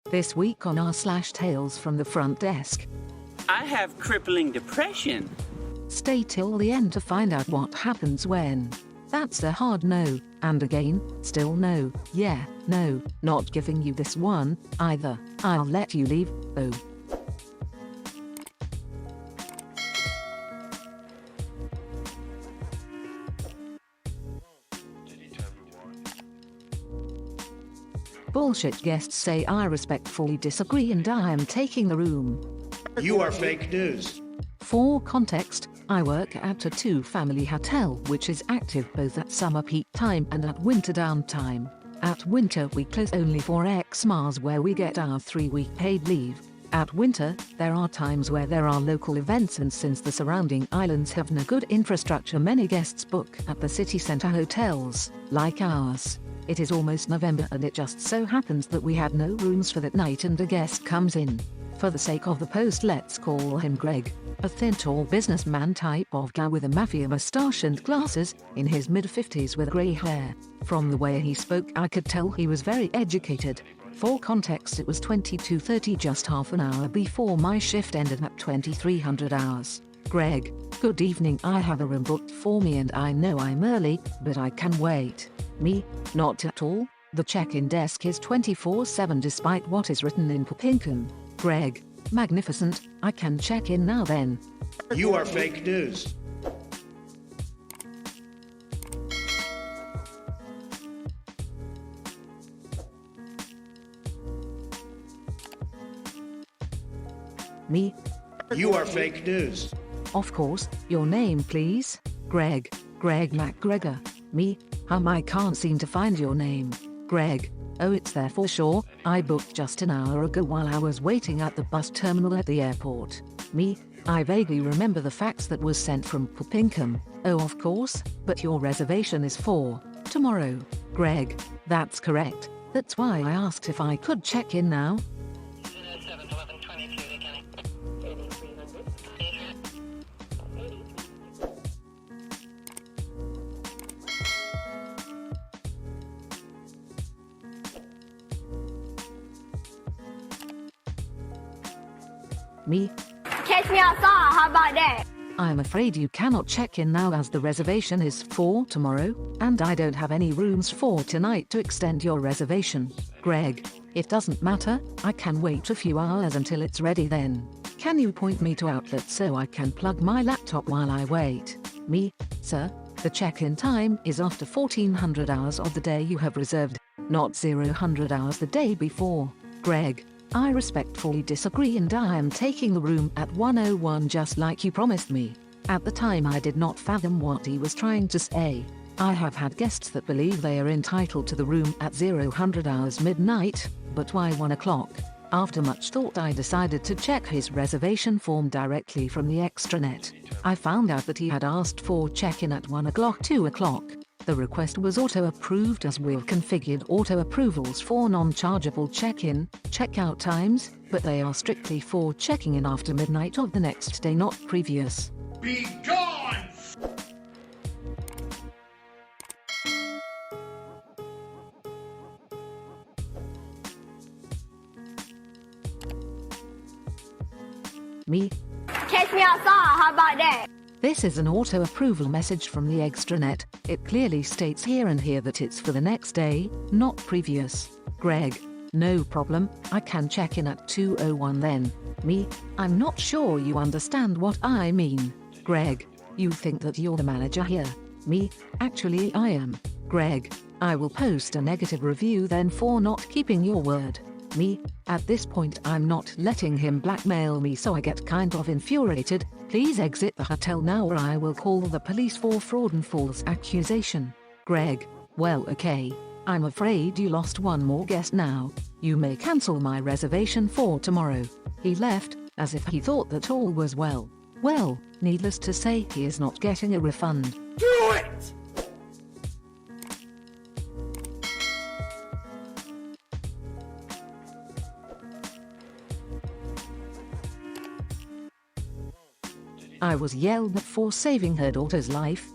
This week on r/Tales from the Front Desk. I have crippling depression. Stay till the end to find out what happens when. That's a hard no, and again, still no, yeah, no, not giving you this one, either. I'll let you leave, though. Bullshit guests say I respectfully disagree and I am taking the room. You are fake news. For context, I work at a two-family hotel which is active both at summer peak time and at winter downtime. At winter we close only for Xmas where we get our 3-week paid leave. At winter, there are times where there are local events, and since the surrounding islands have no good infrastructure, many guests book at the city centre hotels, like ours. It is almost November and it just so happens that we had no rooms for that night and a guest comes in. For the sake of the post, let's call him Greg, a thin tall businessman type of guy with a mafia moustache and glasses, in his mid-50s with grey hair. From the way he spoke I could tell he was very educated. For context, it was 22:30, just half an hour before my shift ended at 2300 hours. Greg, good evening, I have a room booked for me and I know I'm early, but I can wait. Me, not at all. The check-in desk is 24/7 despite what is written in Popinken. Greg, magnificent, I can check in now then. You are fake news. Me? You are fake news. Of course, your name please? Greg McGregor. Me? I can't seem to find your name. Greg. Oh, it's there for sure, I booked just an hour ago while I was waiting at the bus terminal at the airport. Me? I vaguely remember the fax that was sent from Popinken. Oh of course, but your reservation is for tomorrow. Greg. That's correct, that's why I asked if I could check in now. Me? Catch me outside, how about that? I'm afraid you cannot check in now as the reservation is for tomorrow, and I don't have any rooms for tonight to extend your reservation. Greg, it doesn't matter, I can wait a few hours until it's ready then. Can you point me to outlets so I can plug my laptop while I wait? Me? Sir, the check-in time is after 1400 hours of the day you have reserved, not 000 hours the day before. Greg, I respectfully disagree and I am taking the room at 101 just like you promised me. At the time I did not fathom what he was trying to say. I have had guests that believe they are entitled to the room at 000 hours midnight, but why 1 o'clock? After much thought I decided to check his reservation form directly from the extranet. I found out that he had asked for check-in at 1 o'clock, 2 o'clock. The request was auto-approved as we've configured auto-approvals for non-chargeable check-in, check-out times, but they are strictly for checking in after midnight of the next day, not previous. Be gone! Me? Catch me outside, how about that? This is an auto-approval message from the extranet. It clearly states here and here that it's for the next day, not previous. Greg. No problem, I can check in at 2:01 then. Me? I'm not sure you understand what I mean. Greg. You think that you're the manager here? Me? Actually I am. Greg. I will post a negative review then for not keeping your word. Me? At this point I'm not letting him blackmail me, so I get kind of infuriated. Please exit the hotel now or I will call the police for fraud and false accusation. Greg. Well okay. I'm afraid you lost one more guest now. You may cancel my reservation for tomorrow. He left, as if he thought that all was well. Well, needless to say he is not getting a refund. Do it! I was yelled at for saving her daughter's life.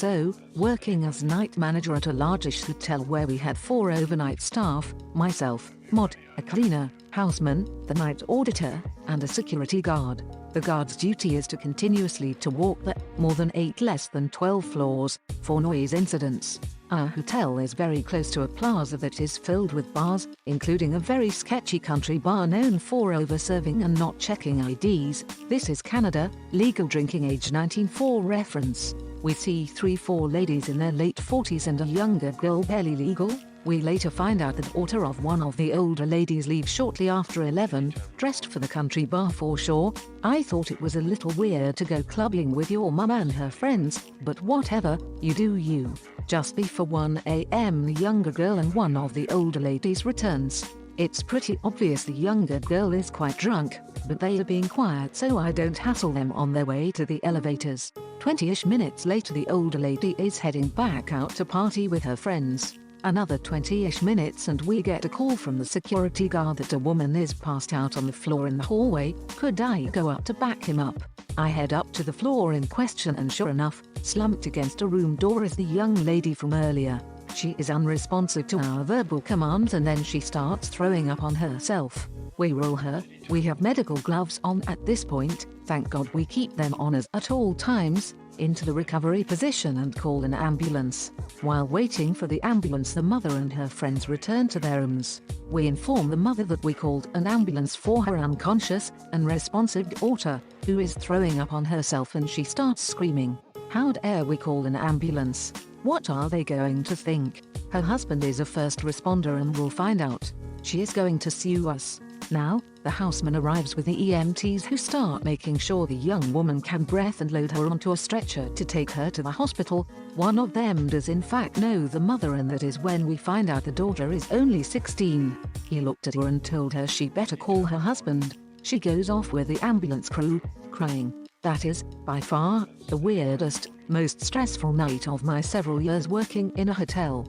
So, working as night manager at a largish hotel where we had 4 overnight staff, myself, mod, a cleaner, houseman, the night auditor, and a security guard. The guard's duty is to continuously to walk the more than 8 less than 12 floors for noise incidents. Our hotel is very close to a plaza that is filled with bars, including a very sketchy country bar known for over-serving and not checking IDs. This is Canada, legal drinking age 19 for reference. We see 3-4 ladies in their late 40s and a younger girl barely legal. We later find out the daughter of one of the older ladies leaves shortly after 11, dressed for the country bar for sure. I thought it was a little weird to go clubbing with your mum and her friends, but whatever, you do you. Just before 1 a.m. the younger girl and one of the older ladies returns. It's pretty obvious the younger girl is quite drunk, but they are being quiet so I don't hassle them on their way to the elevators. 20-ish minutes later the older lady is heading back out to party with her friends. Another 20-ish minutes and we get a call from the security guard that a woman is passed out on the floor in the hallway. Could I go up to back him up? I head up to the floor in question and sure enough, slumped against a room door is the young lady from earlier. She is unresponsive to our verbal commands and then she starts throwing up on herself. We roll her, we have medical gloves on at this point, thank God we keep them on us at all times, into the recovery position and call an ambulance. While waiting for the ambulance the mother and her friends return to their rooms. We inform the mother that we called an ambulance for her unconscious, unresponsive daughter, who is throwing up on herself and she starts screaming. How dare we call an ambulance? What are they going to think? Her husband is a first responder and will find out. She is going to sue us. Now, the houseman arrives with the EMTs who start making sure the young woman can breathe and load her onto a stretcher to take her to the hospital. One of them does in fact know the mother and that is when we find out the daughter is only 16. He looked at her and told her she better call her husband. She goes off with the ambulance crew, crying. That is, by far, the weirdest, most stressful night of my several years working in a hotel.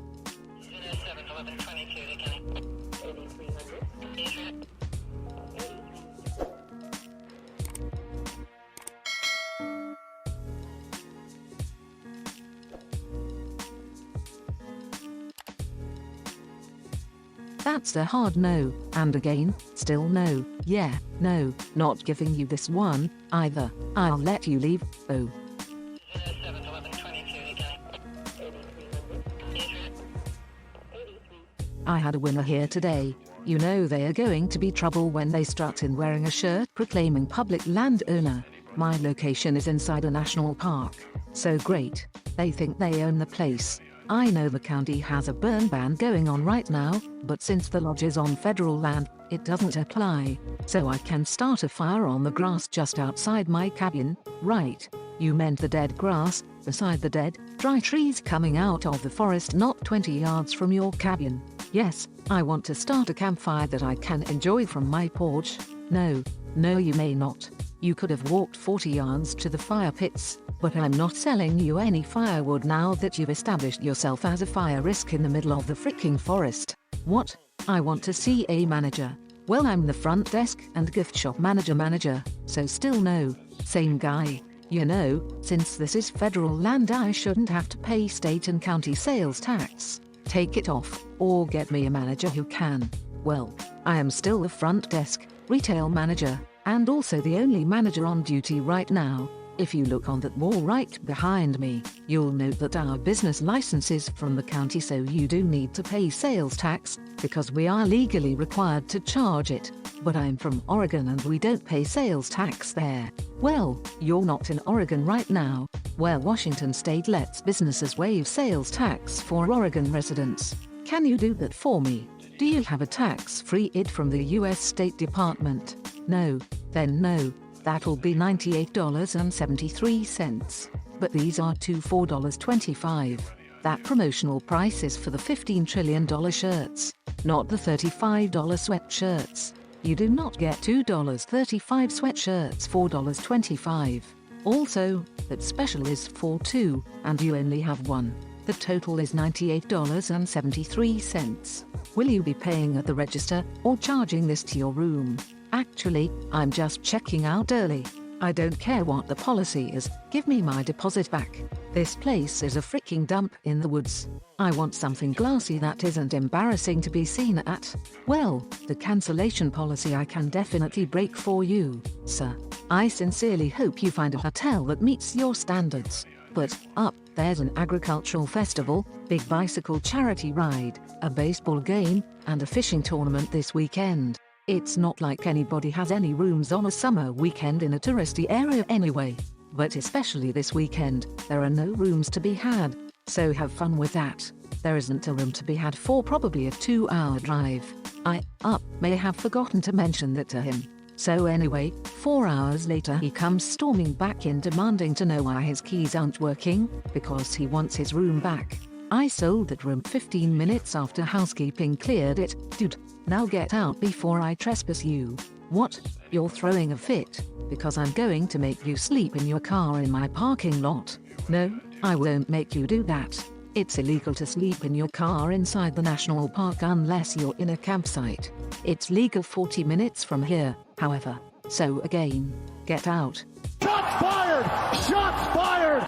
That's a hard no, and again, still no, yeah, no, not giving you this one, either. I'll let you leave, oh. I had a winner here today. You know they are going to be trouble when they strut in wearing a shirt proclaiming public landowner. My location is inside a national park. So great. They think they own the place. I know the county has a burn ban going on right now, but since the lodge is on federal land, it doesn't apply. So I can start a fire on the grass just outside my cabin, right? You meant the dead grass, beside the dead, dry trees coming out of the forest not 20 yards from your cabin. Yes, I want to start a campfire that I can enjoy from my porch. No, you may not. You could have walked 40 yards to the fire pits, but I'm not selling you any firewood now that you've established yourself as a fire risk in the middle of the freaking forest. What? I want to see a manager. Well, I'm the front desk and gift shop manager, so still no. Same guy. You know, since this is federal land I shouldn't have to pay state and county sales tax. Take it off, or get me a manager who can. Well, I am still the front desk, retail manager, and also the only manager on duty right now. If you look on that wall right behind me, you'll note that our business license is from the county, so you do need to pay sales tax, because we are legally required to charge it. But I'm from Oregon and we don't pay sales tax there. Well, you're not in Oregon right now, where Washington state lets businesses waive sales tax for Oregon residents. Can you do that for me? Do you have a tax-free ID from the US State Department? No, then no. That'll be $98.73. But these are $4.25. That promotional price is for the $15 trillion shirts, not the $35 sweatshirts. You do not get $2.35 sweatshirts, $4.25. Also, that special is for two, and you only have one. The total is $98.73. Will you be paying at the register, or charging this to your room? Actually, I'm just checking out early. I don't care what the policy is, give me my deposit back. This place is a freaking dump in the woods. I want something glassy that isn't embarrassing to be seen at. Well, the cancellation policy I can definitely break for you, sir. I sincerely hope you find a hotel that meets your standards. But, there's an agricultural festival, big bicycle charity ride, a baseball game, and a fishing tournament this weekend. It's not like anybody has any rooms on a summer weekend in a touristy area anyway. But especially this weekend, there are no rooms to be had. So have fun with that. There isn't a room to be had for probably a 2-hour drive. I may have forgotten to mention that to him. So anyway, 4 hours later he comes storming back in demanding to know why his keys aren't working, because he wants his room back. I sold that room 15 minutes after housekeeping cleared it. Dude, now get out before I trespass you. What? You're throwing a fit? Because I'm going to make you sleep in your car in my parking lot. No, I won't make you do that. It's illegal to sleep in your car inside the national park unless you're in a campsite. It's legal 40 minutes from here, however. So again, get out. Shots fired! Shots fired!